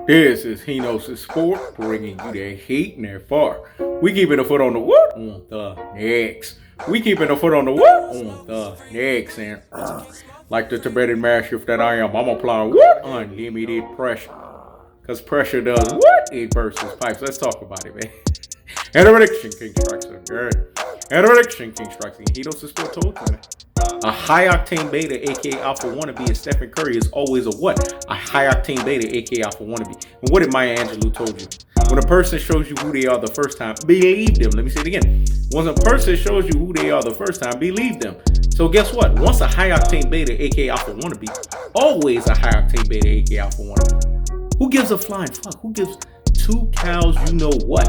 This is Hino's Sport, bringing you the heat and that far. We keeping a foot on the what? On the next. We keeping a foot on the what? On the next. And like the Tibetan mastiff that I am, I'm applying what? Unlimited pressure. Because pressure does what? It bursts pipes. Let's talk about it, man. And a prediction king strikes again. And a prediction king strikes again. Hino's Sport told you, man. A high octane beta, aka alpha wannabe, and Stephen Curry is always a what? A high octane beta, aka alpha wannabe. And what did Maya Angelou told you? When a person shows you who they are the first time, believe them. Let me say it again. When a person shows you who they are the first time, believe them. So guess what? Once a high octane beta, aka alpha wannabe, always a high octane beta, aka alpha wannabe. Who gives a flying fuck? Who gives two cows you know what?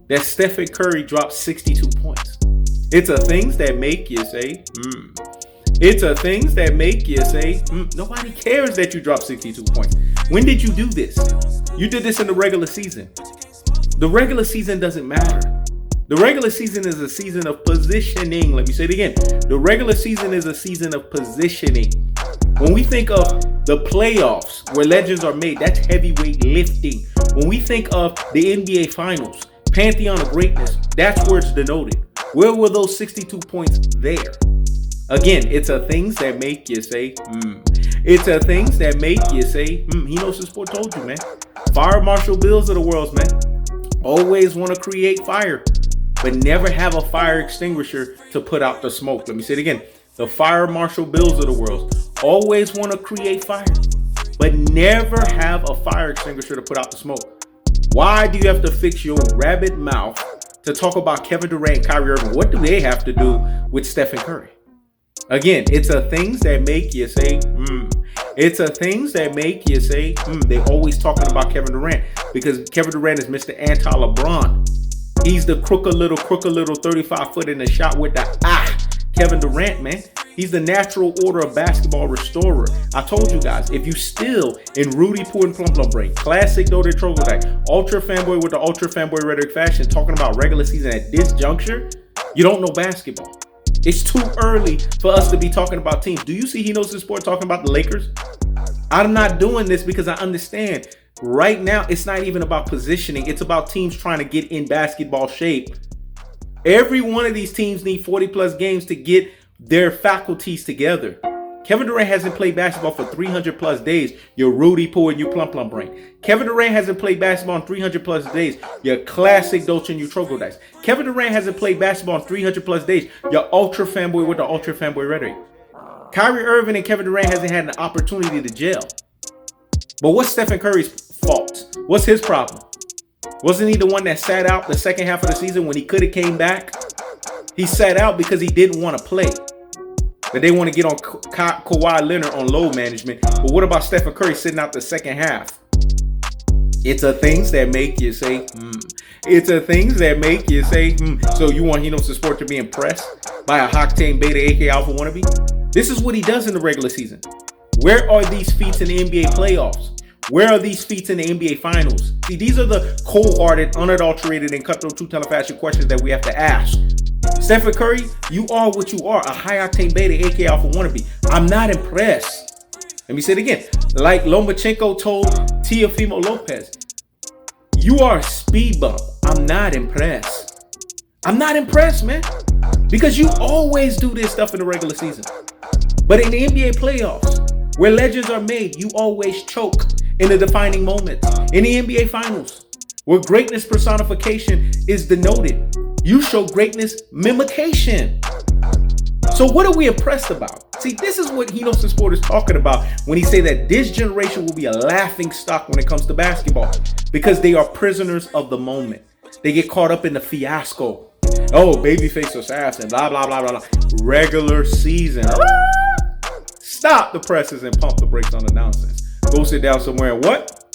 That Stephen Curry dropped 62 points. It's a things that make you say, It's a things that make you say, Nobody cares that you dropped 62 points. When did you do this? You did this in the regular season. The regular season doesn't matter. The regular season is a season of positioning. Let me say it again. The regular season is a season of positioning. When we think of the playoffs where legends are made, that's heavyweight lifting. When we think of the NBA Finals, pantheon of greatness, that's where it's denoted. Where were those 62 points there? Again, it's a things that make you say, It's a things that make you say, Hino's Sport told you, man. Fire Marshal Bills of the world, man. Always want to create fire, but never have a fire extinguisher to put out the smoke. Let me say it again. The Fire Marshal Bills of the world always want to create fire, but never have a fire extinguisher to put out the smoke. Why do you have to fix your rabbit mouth to talk about Kevin Durant and Kyrie Irving? What do they have to do with Stephen Curry? Again, it's a things that make you say, It's a things that make you say, They always talking about Kevin Durant because Kevin Durant is Mr. Anti-LeBron. He's the crooked little 35 foot in the shot with the Kevin Durant, man. He's the natural order of basketball restorer. I told you guys, if you still in Rudy Poo and Plum Plum Brain, classic Dode Trogodak, ultra fanboy with the ultra fanboy rhetoric fashion, talking about regular season at this juncture, you don't know basketball. It's too early for us to be talking about teams. Do you see Hino's Sport talking about the Lakers? I'm not doing this because I understand right now it's not even about positioning. It's about teams trying to get in basketball shape. Every one of these teams need 40 plus games to get their faculties together. Kevin Durant hasn't played basketball for 300 plus days. Your Rudy Poo and your Plum Plum Brain. Kevin Durant hasn't played basketball in 300 plus days. Your classic Dolce and your Troglodytes. Kevin Durant hasn't played basketball in 300 plus days. Your ultra fanboy with the ultra fanboy rhetoric. Kyrie Irving and Kevin Durant hasn't had an opportunity to gel. But what's Stephen Curry's fault? What's his problem? Wasn't he the one that sat out the second half of the season when he could have came back? He sat out because he didn't want to play. But they want to get on Kawhi Leonard on load management. But what about Stephen Curry sitting out the second half? It's a things that make you say, It's a things that make you say, So you want Hino's Sport to be impressed by a Octane beta, aka alpha wannabe? This is what he does in the regular season. Where are these feats in the NBA playoffs? Where are these feats in the NBA Finals? See, these are the cold-hearted, unadulterated, and cutthroat true telefashion questions that we have to ask. Stephen Curry, you are what you are, a high-octane beta, aka alpha wannabe. I'm not impressed. Let me say it again. Like Lomachenko told Teofimo Lopez, you are a speed bump. I'm not impressed. I'm not impressed, man. Because you always do this stuff in the regular season. But in the NBA playoffs, where legends are made, you always choke in the defining moments. In the NBA Finals, where greatness personification is denoted, you show greatness mimication. So what are we impressed about? See, this is what Hino's Sport is talking about when he say that this generation will be a laughing stock when it comes to basketball because they are prisoners of the moment. They get caught up in the fiasco. Oh, babyface assassin, blah, blah, blah, blah, blah. Regular season. Stop the presses and pump the brakes on the nonsense. Go sit down somewhere and what?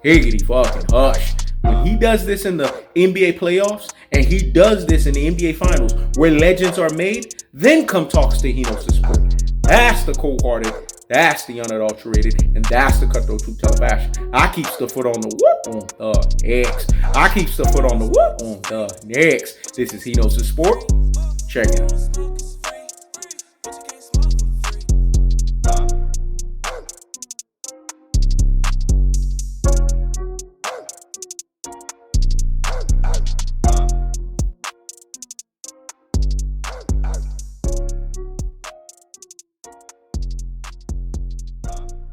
Higgity fucking hush. When he does this in the NBA playoffs and he does this in the NBA Finals where legends are made, then come talks to Hino's Sport. That's the cold-hearted, that's the unadulterated, and that's the cutthroat true telefashion. I keeps the foot on the what on the next. I keeps the foot on the what on the next. This is Hino's Sport. Check it out.